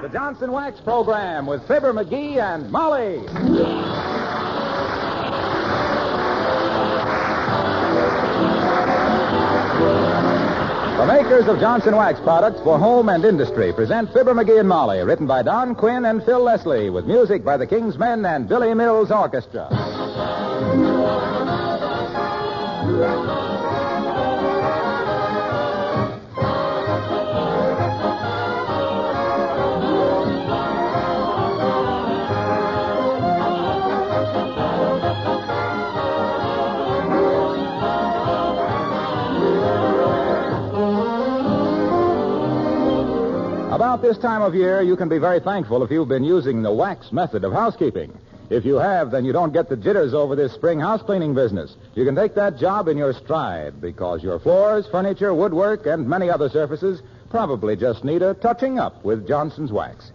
the Johnson Wax Program with Fibber McGee and Molly. The makers of Johnson Wax products for home and industry present Fibber McGee and Molly, written by Don Quinn and Phil Leslie, with music by the King's Men and Billy Mills Orchestra. About this time of year, you can be very thankful if you've been using the wax method of housekeeping. If you have, then you don't get the jitters over this spring house cleaning business. You can take that job in your stride because your floors, furniture, woodwork, and many other surfaces probably just need a touching up with Johnson's Wax.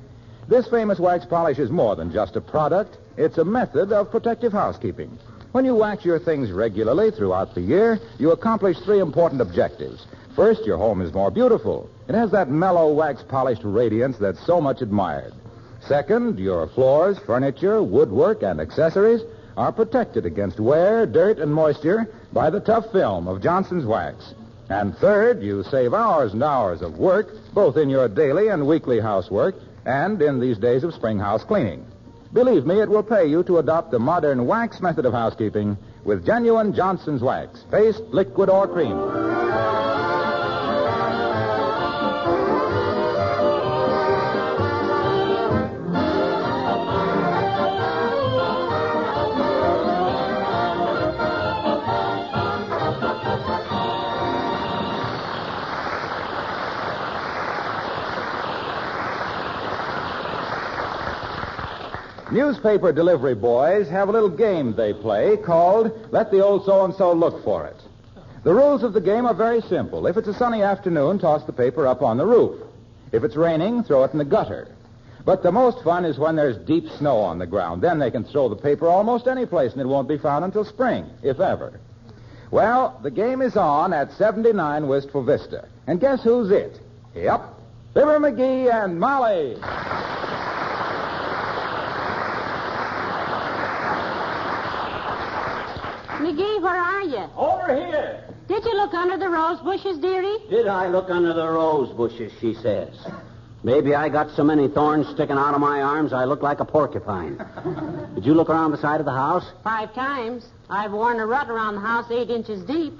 This famous wax polish is more than just a product. It's a method of protective housekeeping. When you wax your things regularly throughout the year, you accomplish three important objectives. First, your home is more beautiful. It has that mellow wax-polished radiance that's so much admired. Second, your floors, furniture, woodwork, and accessories are protected against wear, dirt, and moisture by the tough film of Johnson's Wax. And third, you save hours and hours of work, both in your daily and weekly housework and in these days of spring house cleaning. Believe me, it will pay you to adopt the modern wax method of housekeeping with genuine Johnson's Wax, paste, liquid, or cream. Newspaper delivery boys have a little game they play called Let the Old So-and-so Look for It. The rules of the game are very simple. If it's a sunny afternoon, toss the paper up on the roof. If it's raining, throw it in the gutter. But the most fun is when there's deep snow on the ground. Then they can throw the paper almost any place, and it won't be found until spring, if ever. Well, the game is on at 79 Wistful Vista. And guess who's it? Yep, Fibber McGee and Molly. McGee, where are you? Over here. Did you look under the rose bushes, dearie? Did I look under the rose bushes, she says. Maybe I got so many thorns sticking out of my arms I look like a porcupine. Did you look around the side of the house? 5 times. I've worn a rut around the house 8 inches deep.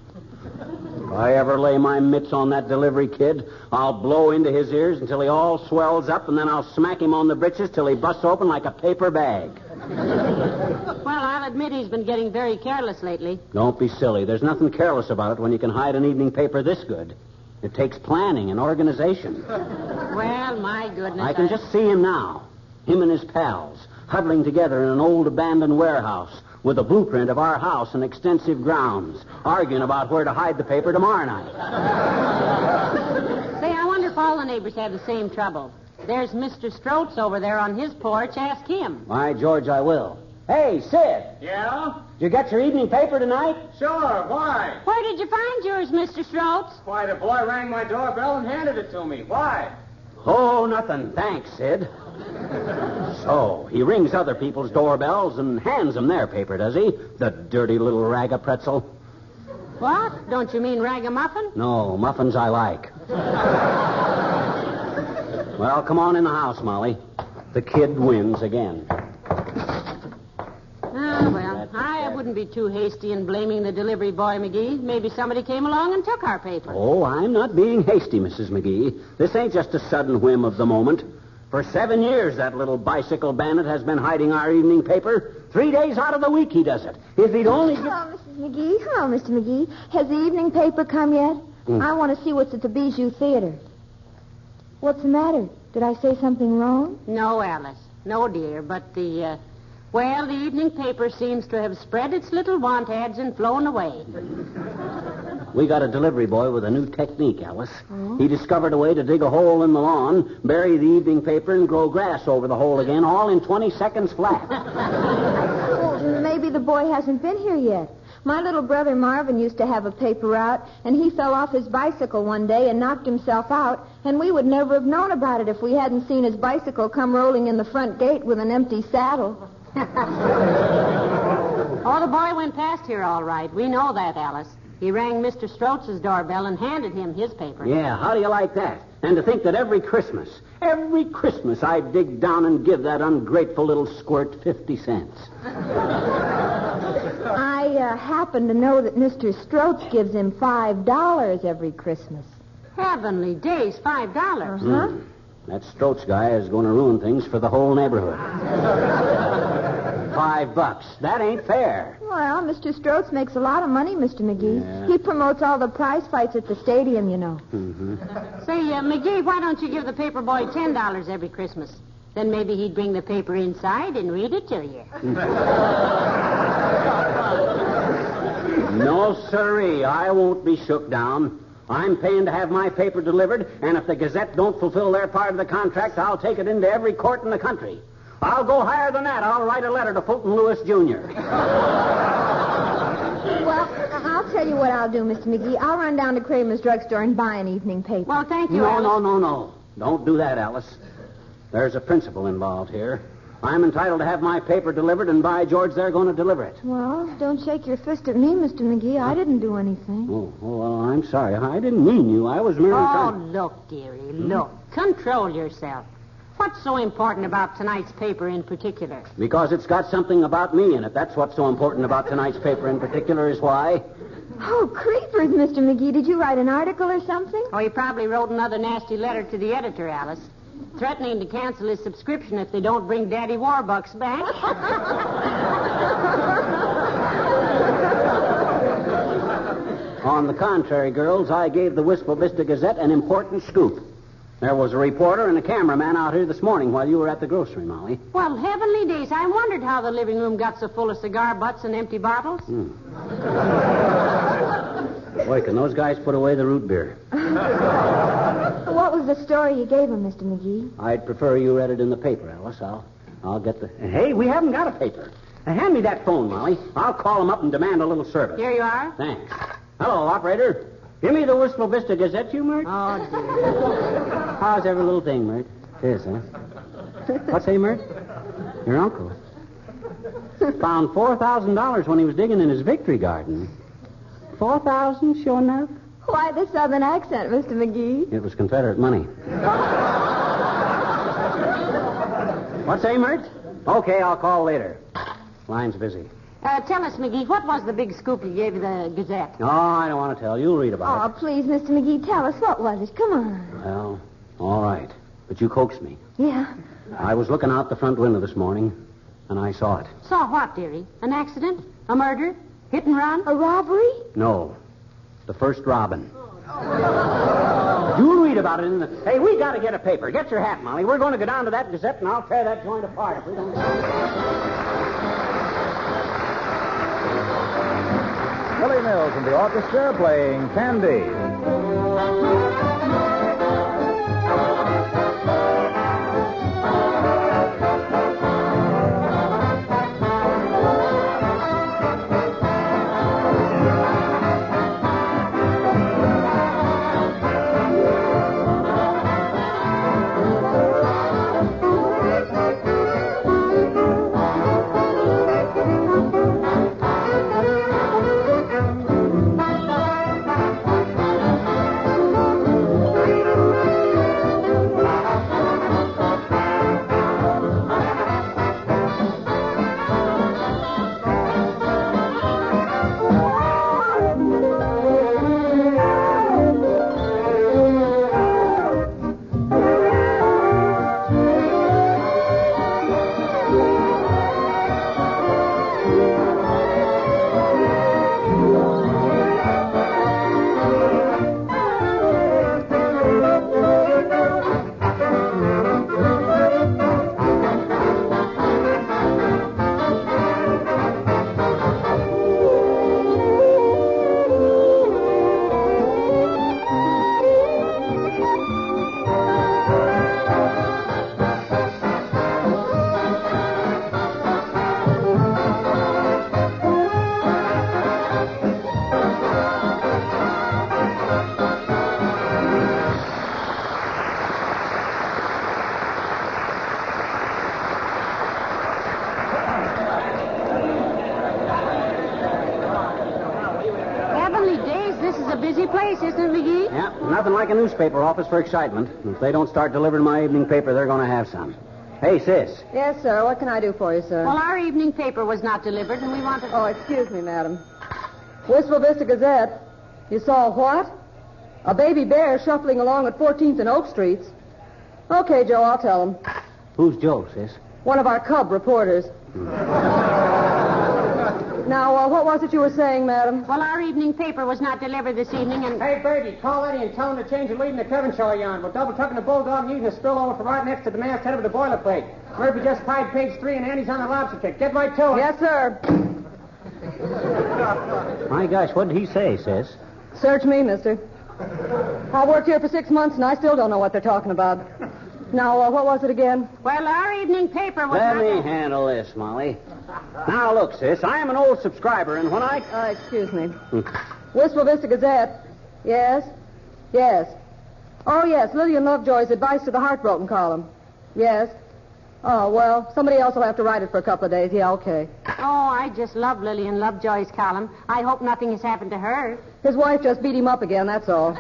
If I ever lay my mitts on that delivery kid, I'll blow into his ears until he all swells up, and then I'll smack him on the britches till he busts open like a paper bag. Well, I'll admit he's been getting very careless lately. Don't be silly. There's nothing careless about it when you can hide an evening paper this good. It takes planning and organization. Well, my goodness. I can just see him now. Him and his pals, huddling together in an old abandoned warehouse with a blueprint of our house and extensive grounds, arguing about where to hide the paper tomorrow night. Say, I wonder if all the neighbors have the same trouble. There's Mr. Stroats over there on his porch. Ask him. Why, George, I will. Hey, Sid. Yeah? Did you get your evening paper tonight? Sure, why? Where did you find yours, Mr. Stroats? Why, the boy rang my doorbell and handed it to me. Why? Oh, nothing. Thanks, Sid. So, he rings other people's doorbells and hands them their paper, does he? The dirty little rag-a-pretzel. What? Don't you mean ragamuffin? No, muffins I like. Well, come on in the house, Molly. The kid wins again. Well, I wouldn't be too hasty in blaming the delivery boy, McGee. Maybe somebody came along and took our paper. Oh, I'm not being hasty, Mrs. McGee. This ain't just a sudden whim of the moment. For 7 years, that little bicycle bandit has been hiding our evening paper. 3 days out of the week he does it. If he'd only... Hello, Mrs. McGee. Hello, Mr. McGee. Has the evening paper come yet? I want to see what's at the Bijou Theater. What's the matter? Did I say something wrong? No, Alice. No, dear, but the evening paper seems to have spread its little want ads and flown away. We got a delivery boy with a new technique, Alice. Oh? He discovered a way to dig a hole in the lawn, bury the evening paper, and grow grass over the hole again, all in 20 seconds flat. Well, maybe the boy hasn't been here yet. My little brother Marvin used to have a paper route, and he fell off his bicycle one day and knocked himself out, and we would never have known about it if we hadn't seen his bicycle come rolling in the front gate with an empty saddle. Oh, the boy went past here all right. We know that, Alice. He rang Mr. Stroatz's doorbell and handed him his paper. Yeah, how do you like that? And to think that every Christmas I dig down and give that ungrateful little squirt 50 cents. I happen to know that Mr. Stroatz gives him $5 every Christmas. Heavenly days, $5. Uh-huh. That Stroatz guy is going to ruin things for the whole neighborhood. $5. That ain't fair. Well, Mr. Stroatz makes a lot of money, Mr. McGee. Yeah. He promotes all the prize fights at the stadium, you know. Mm-hmm. Say, McGee, why don't you give the paper boy $10 every Christmas? Then maybe he'd bring the paper inside and read it to you. No, sirree. I won't be shook down. I'm paying to have my paper delivered, and if the Gazette don't fulfill their part of the contract, I'll take it into every court in the country. I'll go higher than that. I'll write a letter to Fulton Lewis, Jr. Well, I'll tell you what I'll do, Mr. McGee. I'll run down to Kramer's drugstore and buy an evening paper. Well, thank you, Alice. No. Don't do that, Alice. There's a principle involved here. I'm entitled to have my paper delivered, and by George, they're going to deliver it. Well, don't shake your fist at me, Mr. McGee. I didn't do anything. Oh, well, I'm sorry. I didn't mean you. I was merely Oh, trying... look, dearie, look. Control yourself. What's so important about tonight's paper in particular? Because it's got something about me in it. That's what's so important about tonight's paper in particular is why... Oh, creepers, Mr. McGee. Did you write an article or something? Oh, he probably wrote another nasty letter to the editor, Alice, threatening to cancel his subscription if they don't bring Daddy Warbucks back. On the contrary, girls, I gave the Wistful Vista Gazette an important scoop. There was a reporter and a cameraman out here this morning while you were at the grocery, Molly. Well, heavenly days, I wondered how the living room got so full of cigar butts and empty bottles. Boy, can those guys put away the root beer. What was the story you gave him, Mr. McGee? I'd prefer you read it in the paper, Alice. I'll get the... Hey, we haven't got a paper. Hand me that phone, Molly. I'll call them up and demand a little service. Here you are. Thanks. Hello, operator. Give me the Wistful Vista Gazette, you, Mert? Oh, dear. How's every little thing, Mert? It is, huh? What's say, Mert? Your uncle. Found $4,000 when he was digging in his victory garden. 4,000, sure enough? Why the southern accent, Mr. McGee? It was Confederate money. What's say, Mert? Okay, I'll call later. Line's busy. Tell us, McGee, what was the big scoop you gave the Gazette? Oh, I don't want to tell. You'll read about Oh, please, Mr. McGee, tell us. What was it? Come on. it. Well, all right. But you coaxed me. Yeah. I was looking out the front window this morning, and I saw it. Saw what, dearie? An accident? A murder? Hit and run? A robbery? No. The first robin. You'll read about it in the... Hey, we got to get a paper. Get your hat, Molly. We're going to go down to that Gazette, and I'll tear that joint apart if we don't... Billy Mills and the orchestra playing Candy. say, Assistant McGee? Yeah, nothing like a newspaper office for excitement. If they don't start delivering my evening paper, they're going to have some. Hey, sis. Yes, sir. What can I do for you, sir? Well, our evening paper was not delivered, and we wanted... Oh, excuse me, madam. Wistful Vista Gazette. You saw what? A baby bear shuffling along at 14th and Oak Streets. Okay, Joe, I'll tell him. Who's Joe, sis? One of our cub reporters. Now, what was it you were saying, madam? Well, our evening paper was not delivered this evening, and... Hey, Bertie, call Eddie and tell him to change the lead in the Kevin show yarn. We're double-tucking the bulldog and using a spill over from right next to the masthead of the boilerplate. Murphy just tied page 3 and Andy's on the lobster kick. Get right to it. Yes, sir. My gosh, what did he say, sis? Search me, mister. I worked here for 6 months, and I still don't know what they're talking about. Now, what was it again? Well, our evening paper was Let not... me handle this, Molly. Now, look, sis, I am an old subscriber, and when I... Excuse me. Wistful Vista Gazette. Yes? Yes. Oh, yes, Lillian Lovejoy's advice to the heartbroken column. Yes. Oh, well, somebody else will have to write it for a couple of days. Yeah, okay. Oh, I just love Lillian Lovejoy's column. I hope nothing has happened to her. His wife just beat him up again, that's all.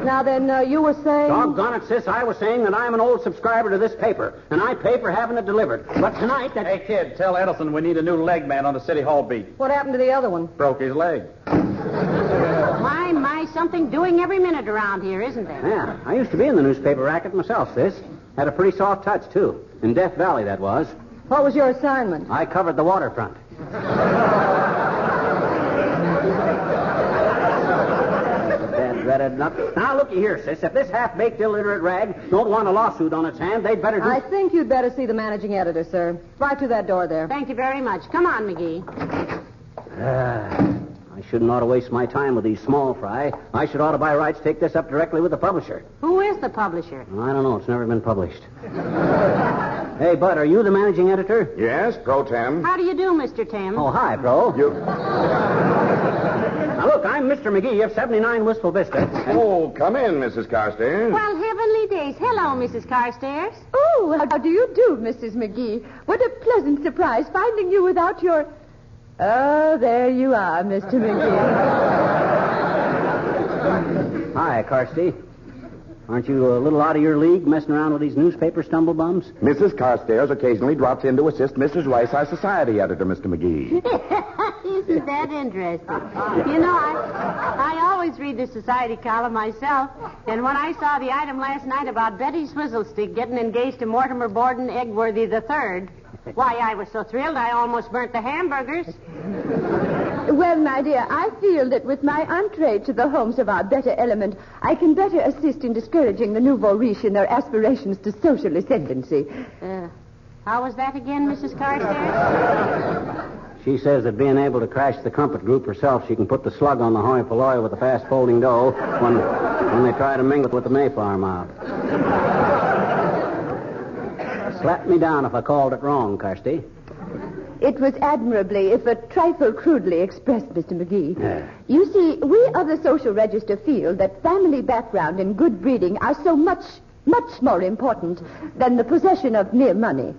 Now then, you were saying... Doggone it, sis, I was saying that I'm an old subscriber to this paper, and I pay for having it delivered. But tonight, that... Hey, kid, tell Edelson we need a new leg man on the City Hall beat. What happened to the other one? Broke his leg. My, something doing every minute around here, isn't there? Yeah, I used to be in the newspaper racket myself, sis. Had a pretty soft touch, too. In Death Valley, that was. What was your assignment? I covered the waterfront. Now, looky here, sis. If this half-baked, illiterate rag don't want a lawsuit on its hand, they'd better do... I think you'd better see the managing editor, sir. Right to that door there. Thank you very much. Come on, McGee. I shouldn't ought to waste my time with these small fry. I should ought to by rights take this up directly with the publisher. Who is the publisher? I don't know. It's never been published. Hey, Bud, are you the managing editor? Yes, Pro Tem. How do you do, Mr. Tim? Oh, hi, Pro. You... Now, look, I'm Mr. McGee of 79 Wistful Vista. Oh, come in, Mrs. Carstairs. Well, heavenly days. Hello, Mrs. Carstairs. Oh, how do you do, Mrs. McGee? What a pleasant surprise finding you without your... Oh, there you are, Mr. McGee. Hi, Carsty. Aren't you a little out of your league messing around with these newspaper stumblebums? Mrs. Carstairs occasionally drops in to assist Mrs. Rice, our society editor, Mr. McGee. Isn't that interesting? You know, I always read the society column myself, and when I saw the item last night about Betty Swizzlestick getting engaged to Mortimer Borden Eggworthy III, why, I was so thrilled I almost burnt the hamburgers. Well, my dear, I feel that with my entree to the homes of our better element, I can better assist in discouraging the nouveau riche in their aspirations to social ascendancy. How was that again, Mrs. Carstairs? She says that being able to crash the Crumpet Group herself, she can put the slug on the hoi polloi with a fast-folding dough when they try to mingle it with the Mayflower mouth. Slap me down if I called it wrong, Kirsty. It was admirably, if a trifle crudely expressed, Mr. McGee. You see, we of the social register feel that family background and good breeding are so much more important than the possession of mere money.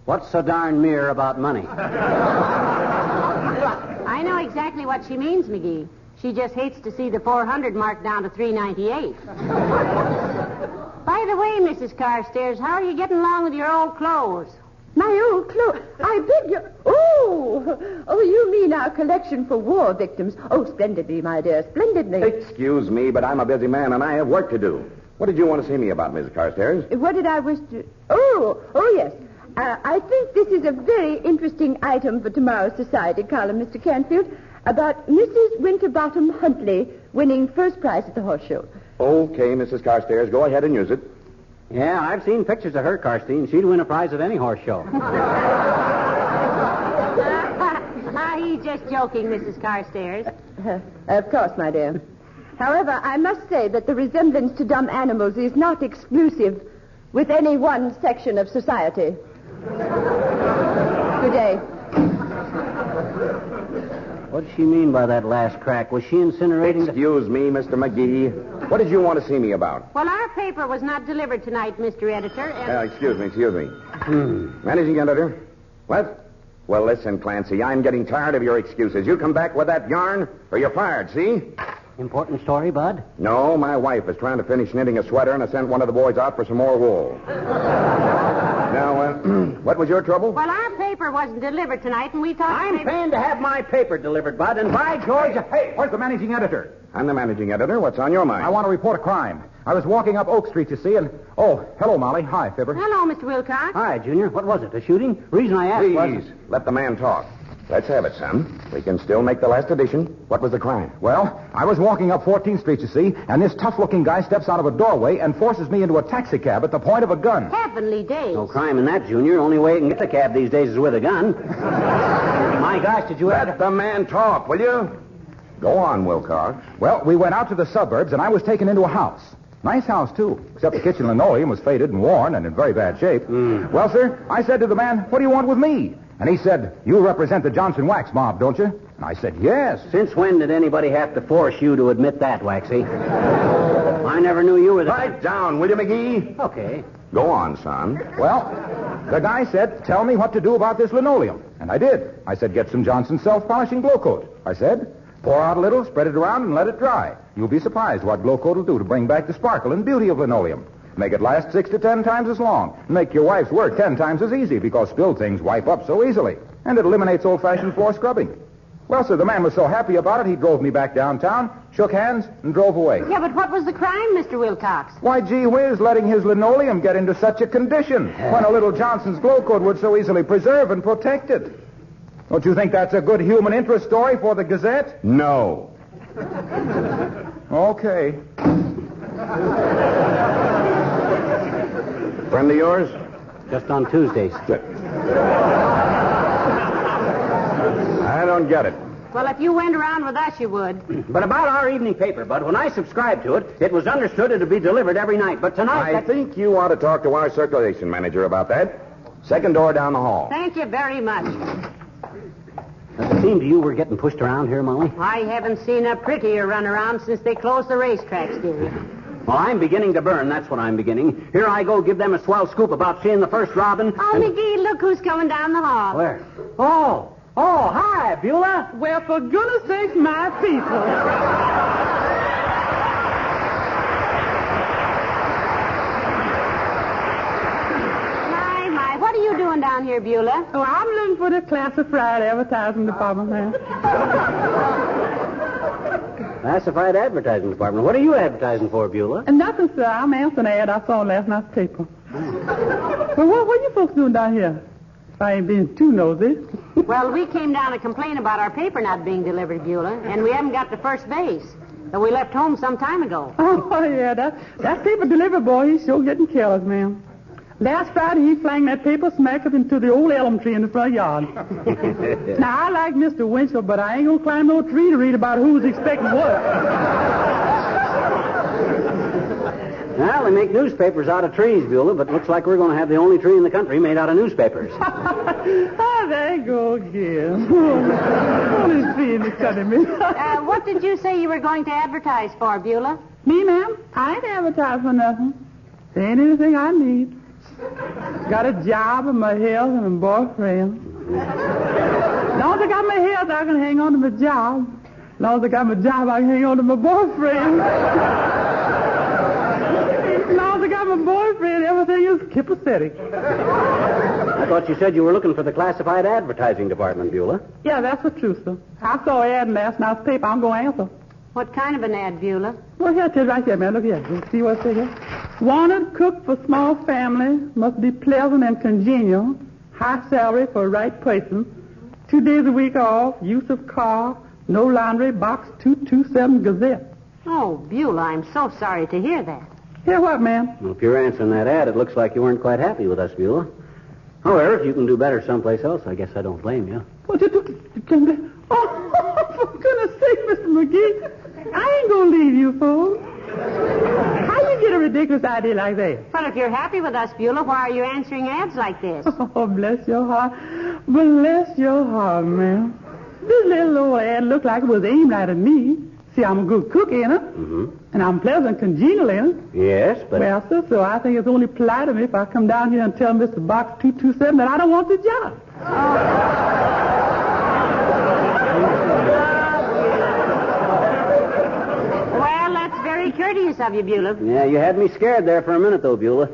What's so darn mere about money? I know exactly what she means, McGee. She just hates to see the 400 marked down to 398. By the way, Mrs. Carstairs, how are you getting along with your old clothes? My old clothes. I beg your... Oh, you mean our collection for war victims. Oh, splendidly, my dear, splendidly. Excuse me, but I'm a busy man and I have work to do. What did you want to see me about, Mrs. Carstairs? What did I wish to... Oh, yes. I think this is a very interesting item for tomorrow's society column, Mr. Canfield, about Mrs. Winterbottom Huntley winning first prize at the horse show. Okay, Mrs. Carstairs, go ahead and use it. Yeah, I've seen pictures of her, Carsty, and she'd win a prize at any horse show. He's just joking, Mrs. Carstairs. Of course, my dear. However, I must say that the resemblance to dumb animals is not exclusive with any one section of society. Good day. What did she mean by that last crack? Was she incinerating Excuse me, Mr. McGee. What did you want to see me about? Well, our paper was not delivered tonight, Mr. Editor, and... Excuse me. Managing editor? What? Well, listen, Clancy, I'm getting tired of your excuses. You come back with that yarn, or you're fired, see? Important story, Bud? No, my wife is trying to finish knitting a sweater, and I sent one of the boys out for some more wool. Now, what was your trouble? Well, our paper wasn't delivered tonight, and we thought... I'm paying to have my paper delivered, Bud, and by George... Hey, where's the managing editor? I'm the managing editor. What's on your mind? I want to report a crime. I was walking up Oak Street, you see, and... Oh, hello, Molly. Hi, Fibber. Hello, Mr. Wilcox. Hi, Junior. What was it, a shooting? Reason I asked was... Please, let the man talk. Let's have it, son. We can still make the last edition. What was the crime? Well, I was walking up 14th Street, you see, and this tough-looking guy steps out of a doorway and forces me into a taxicab at the point of a gun. Heavenly days. No crime in that, Junior. Only way you can get the cab these days is with a gun. My gosh, did you Let the man talk, will you? Go on, Wilcox. Well, we went out to the suburbs, and I was taken into a house. Nice house, too, except the kitchen linoleum was faded and worn and in very bad shape. Well, sir, I said to the man, what do you want with me? And he said, you represent the Johnson Wax mob, don't you? And I said, yes. Since when did anybody have to force you to admit that, Waxy? I never knew you were the... Pipe down, will you, McGee? Okay. Go on, son. Well, the guy said, tell me what to do about this linoleum. And I did. I said, get some Johnson self-polishing glow coat. I said, pour out a little, spread it around, and let it dry. You'll be surprised what glow coat will do to bring back the sparkle and beauty of linoleum. Make it last 6 to 10 times as long. Make your wife's work 10 times as easy because spilled things wipe up so easily. And it eliminates old-fashioned floor scrubbing. Well, sir, the man was so happy about it, he drove me back downtown, shook hands, and drove away. Yeah, but what was the crime, Mr. Wilcox? Why, gee whiz, letting his linoleum get into such a condition when a little Johnson's glow coat would so easily preserve and protect it. Don't you think that's a good human interest story for the Gazette? No. Okay. Friend of yours? Just on Tuesdays. I don't get it. Well, if you went around with us, you would. But about our evening paper, Bud, when I subscribed to it, it was understood it would be delivered every night. But tonight... I think you ought to talk to our circulation manager about that. Second door down the hall. Thank you very much. Does it seem to you we're getting pushed around here, Molly? I haven't seen a prettier runaround since they closed the racetracks, dearie. Well, I'm beginning to burn. That's what I'm beginning. Here I go, give them a swell scoop about seeing the first robin. Oh, McGee, look who's coming down the hall. Where? Oh, hi, Beulah. Well, for goodness sakes, my people. My, what are you doing down here, Beulah? Oh, I'm looking for the classified advertising department, man. Classified advertising department. What are you advertising for, Beulah? And nothing, sir. I'm answering an ad I saw in last night's paper. Well, what are you folks doing down here? If I ain't being too nosy. Well, we came down to complain about our paper not being delivered, Beulah, and we haven't got to first base. So we left home some time ago. Oh, yeah, that paper delivery boy, he's sure getting careless, ma'am. Last Friday, he flung that paper smack up into the old elm tree in the front yard. Now, I like Mr. Winchell, but I ain't going to climb no tree to read about who's expecting what. Well, they make newspapers out of trees, Beulah, but looks like we're going to have the only tree in the country made out of newspapers. Oh, there you go again. Only tree in the country. What did you say you were going to advertise for, Beulah? Me, ma'am? I ain't advertising for nothing. There ain't anything I need. Got a job and my health and a boyfriend. As long as I got my health, I can hang on to my job. As long as I got my job, I can hang on to my boyfriend. As long as I got my boyfriend, everything is copacetic. I thought you said you were looking for the classified advertising department, Beulah. Yeah, that's the truth, sir. I saw an ad in last night's paper. I'm going to answer. What kind of an ad, Beulah? Well, here it is right here, man. Look here. You see what's here? Wanted cook for small family. Must be pleasant and congenial. High salary for right person. 2 days a week off. Use of car. No laundry. Box 227 Gazette. Oh, Beulah, I'm so sorry to hear that. Hear what, ma'am? Well, if you're answering that ad, it looks like you weren't quite happy with us, Beulah. However, if you can do better someplace else, I guess I don't blame you. Oh, for goodness sake, Mr. McGee. I ain't going to leave you, fool. How you get a ridiculous idea like that? Well, if you're happy with us, Beulah, why are you answering ads like this? Oh, bless your heart. Bless your heart, ma'am. This little old ad looked like it was aimed at me. See, I'm a good cook, ain't I? Mm-hmm. And I'm pleasant, congenial, ain't I? Yes, but... Well, sir, so I think it's only polite of me if I come down here and tell Mr. Box 227 that I don't want the job. courteous of you, Beulah. Yeah, you had me scared there for a minute, though, Beulah.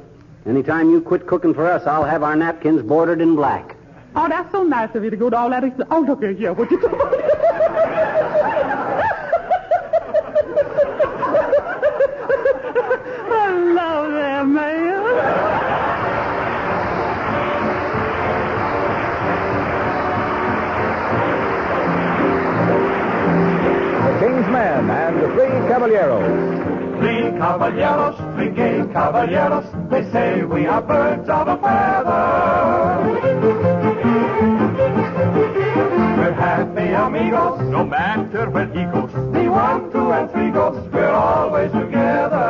Anytime you quit cooking for us, I'll have our napkins bordered in black. Oh, that's so nice of you to go to all that. Oh, look here. What you talking about? Hello there, man. King's Men and the Three Caballeros. Three caballeros, three gay caballeros, they say we are birds of a feather. We're happy amigos, no matter where he goes. The 1, 2, and 3 goes, we're always together.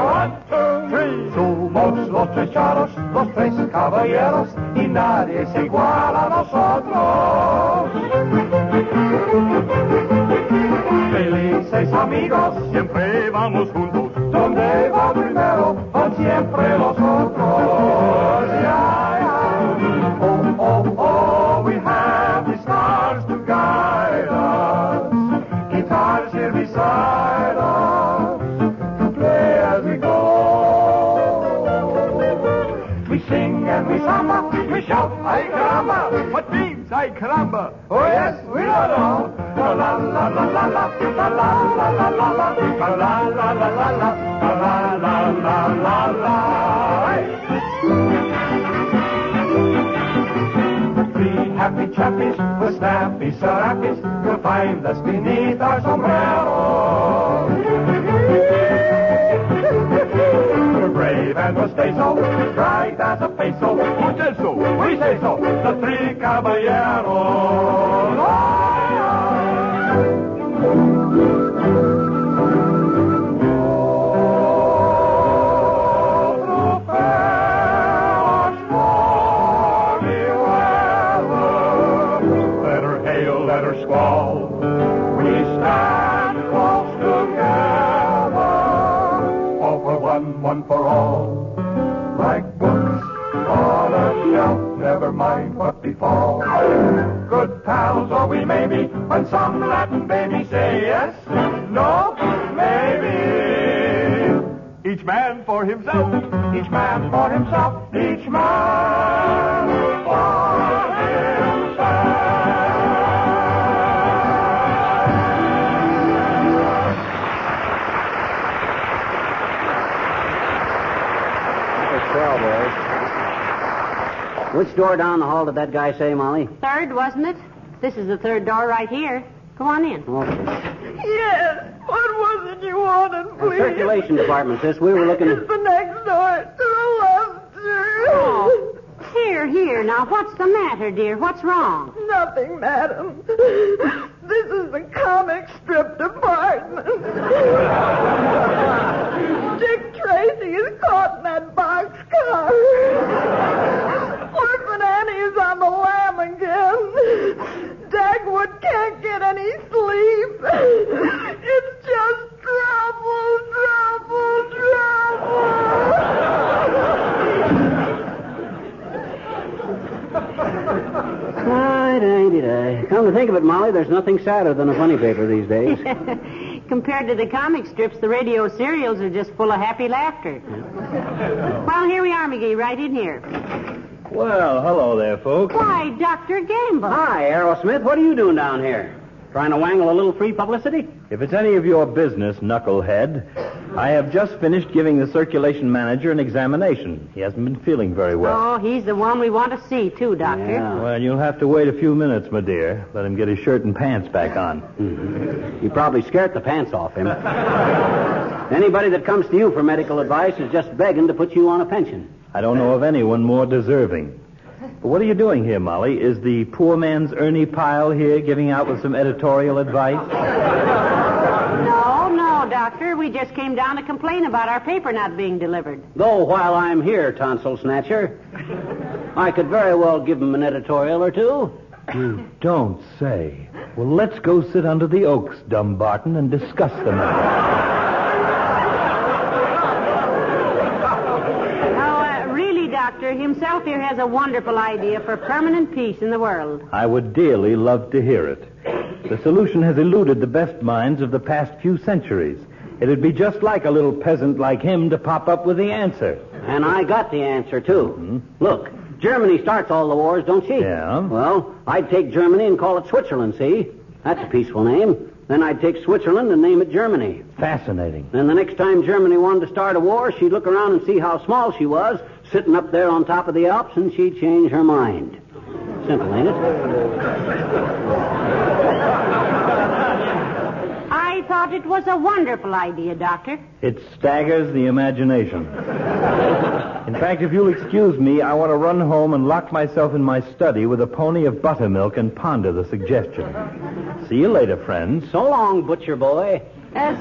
1, 2, 3. Somos los tres charros, los tres caballeros, y nadie se iguala a nosotros. Felices amigos, siempre vamos juntos. Donde va primero, van siempre los otros. Yeah, yeah. Oh, oh, oh, we have the stars to guide us. Guitars here beside us, to play as we go. We sing and we samba, we shout, ay caramba. What means ay caramba? Oh yes, we don't know. La la la la la la, la la la la la la, la la la la la la, la la la la la. Three happy chappies with snappy serappies, you'll find us beneath our sombrero. We're brave and we'll stay so, bright as a peso. Who says so? We say so. The Three Caballeros. One for all, like books on a shelf, never mind what befall. Good pals are we maybe, when some Latin baby say yes, no, maybe. Each man for himself, each man for himself, each man for himself. Which door down the hall did that guy say, Molly? Third, wasn't it? This is the third door right here. Come on in. Okay. Yes. What was it you wanted, please? Circulation department, sis. We were looking It's the next door to the left, sir. Oh, here. Now, what's the matter, dear? What's wrong? Nothing, madam. This is the comic strip department. Dick Tracy is caught in that boxcar. Orphan Annie is on the lam again. Dagwood can't get any sleep. It's just trouble. Come to think of it, Molly, there's nothing sadder than a funny paper these days. Compared to the comic strips, the radio serials are just full of happy laughter. Well, here we are, McGee, right in here. Well, hello there, folks. Why, Dr. Gamble. Hi, Aerosmith. What are you doing down here? Trying to wangle a little free publicity? If it's any of your business, knucklehead, I have just finished giving the circulation manager an examination. He hasn't been feeling very well. Oh, he's the one we want to see, too, Doctor. Yeah. Well, you'll have to wait a few minutes, my dear. Let him get his shirt and pants back on. Mm-hmm. You probably scared the pants off him. Anybody that comes to you for medical advice is just begging to put you on a pension. I don't know of anyone more deserving. But what are you doing here, Molly? Is the poor man's Ernie Pyle here giving out with some editorial advice? No, Doctor. We just came down to complain about our paper not being delivered. Though while I'm here, tonsil snatcher, I could very well give him an editorial or two. You don't say. Well, let's go sit under the oaks, Dumbarton, and discuss the matter. Doctor, himself here has a wonderful idea for permanent peace in the world. I would dearly love to hear it. The solution has eluded the best minds of the past few centuries. It'd be just like a little peasant like him to pop up with the answer. And I got the answer, too. Look, Germany starts all the wars, don't she? Yeah. Well, I'd take Germany and call it Switzerland, see? That's a peaceful name. Then I'd take Switzerland and name it Germany. Fascinating. Then the next time Germany wanted to start a war, she'd look around and see how small she was, sitting up there on top of the Alps, and she'd change her mind. Simple, ain't it? I thought it was a wonderful idea, Doctor. It staggers the imagination. In fact, if you'll excuse me, I want to run home and lock myself in my study with a pony of buttermilk and ponder the suggestion. See you later, friends. So long, butcher boy. By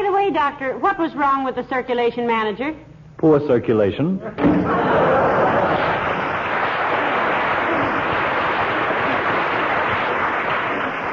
the way, Doctor, what was wrong with the circulation manager? Poor circulation.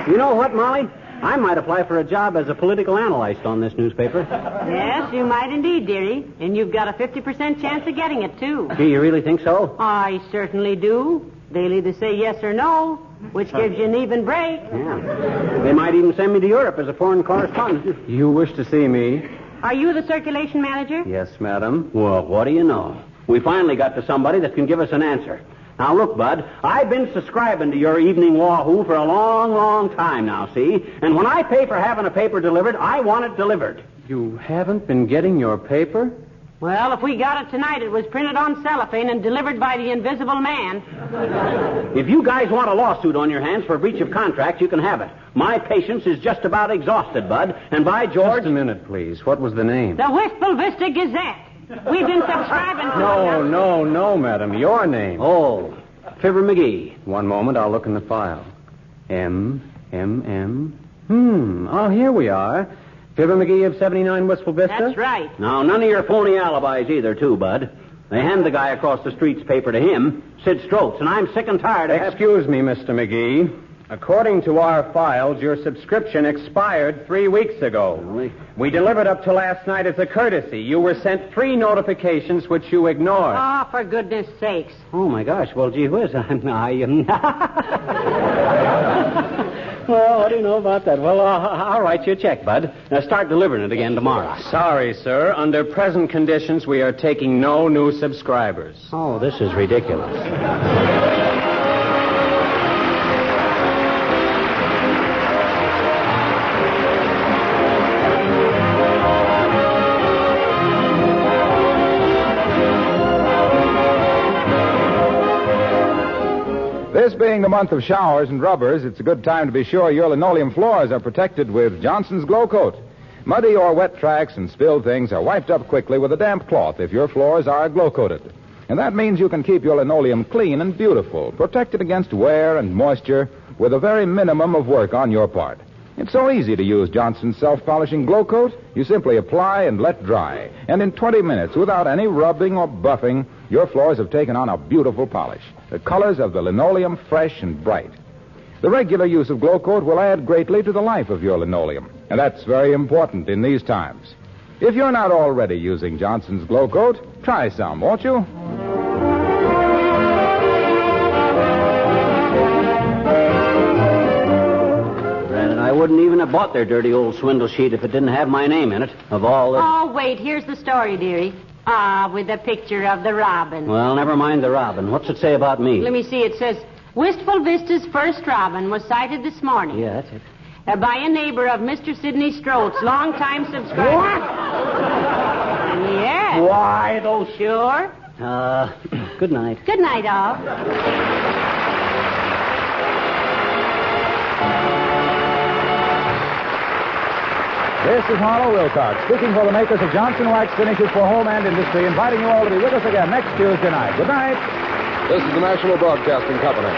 You know what, Molly? I might apply for a job as a political analyst on this newspaper. Yes, you might indeed, dearie. And you've got a 50% chance of getting it, too. Do you really think so? I certainly do. They'll either say yes or no, which gives you an even break. Yeah. They might even send me to Europe as a foreign correspondent. You wish to see me? Are you the circulation manager? Yes, madam. Well, what do you know? We finally got to somebody that can give us an answer. Now, look, Bud, I've been subscribing to your evening Wahoo for a long, long time now, see? And when I pay for having a paper delivered, I want it delivered. You haven't been getting your paper? Well, if we got it tonight, it was printed on cellophane and delivered by the Invisible Man. If you guys want a lawsuit on your hands for breach of contract, you can have it. My patience is just about exhausted, Bud. And by George... Just a minute, please. What was the name? The Wistful Vista Gazette. We've been subscribing to it. No, madam. Your name. Oh, Fibber McGee. One moment. I'll look in the file. M. Oh, here we are. Fibber McGee of 79 Wistful Vista? That's right. Now, none of your phony alibis either, too, Bud. They hand the guy across the street's paper to him, Sid Strokes, and I'm sick and tired of... Excuse me, Mr. McGee. According to our files, your subscription expired 3 weeks ago. Really? We delivered up to last night as a courtesy. You were sent 3 notifications which you ignored. Oh, for goodness sakes. Oh, my gosh. Well, gee whiz. Well, what do you know about that? Well, I'll write you a check, Bud. Now, start delivering it again tomorrow. Sorry, sir. Under present conditions, we are taking no new subscribers. Oh, this is ridiculous. This being the month of showers and rubbers, it's a good time to be sure your linoleum floors are protected with Johnson's Glow Coat. Muddy or wet tracks and spilled things are wiped up quickly with a damp cloth if your floors are glow-coated. And that means you can keep your linoleum clean and beautiful, protected against wear and moisture with a very minimum of work on your part. It's so easy to use Johnson's self-polishing Glow Coat. You simply apply and let dry. And in 20 minutes, without any rubbing or buffing, your floors have taken on a beautiful polish. The colors of the linoleum fresh and bright. The regular use of Glow Coat will add greatly to the life of your linoleum. And that's very important in these times. If you're not already using Johnson's Glow Coat, try some, won't you? I wouldn't even have bought their dirty old swindle sheet if it didn't have my name in it. Of all the... Oh, wait, here's the story, dearie. With the picture of the robin. Well, never mind the robin. What's it say about me? Let me see. It says, Wistful Vista's first robin was sighted this morning. Yeah, that's it. By a neighbor of Mr. Sidney Stroats, longtime subscriber. What? Yes. Why, those... Sure. Good night. Good night, all. This is Harlow Wilcox, speaking for the makers of Johnson Wax Finishes for Home and Industry, inviting you all to be with us again next Tuesday night. Good night. This is the National Broadcasting Company.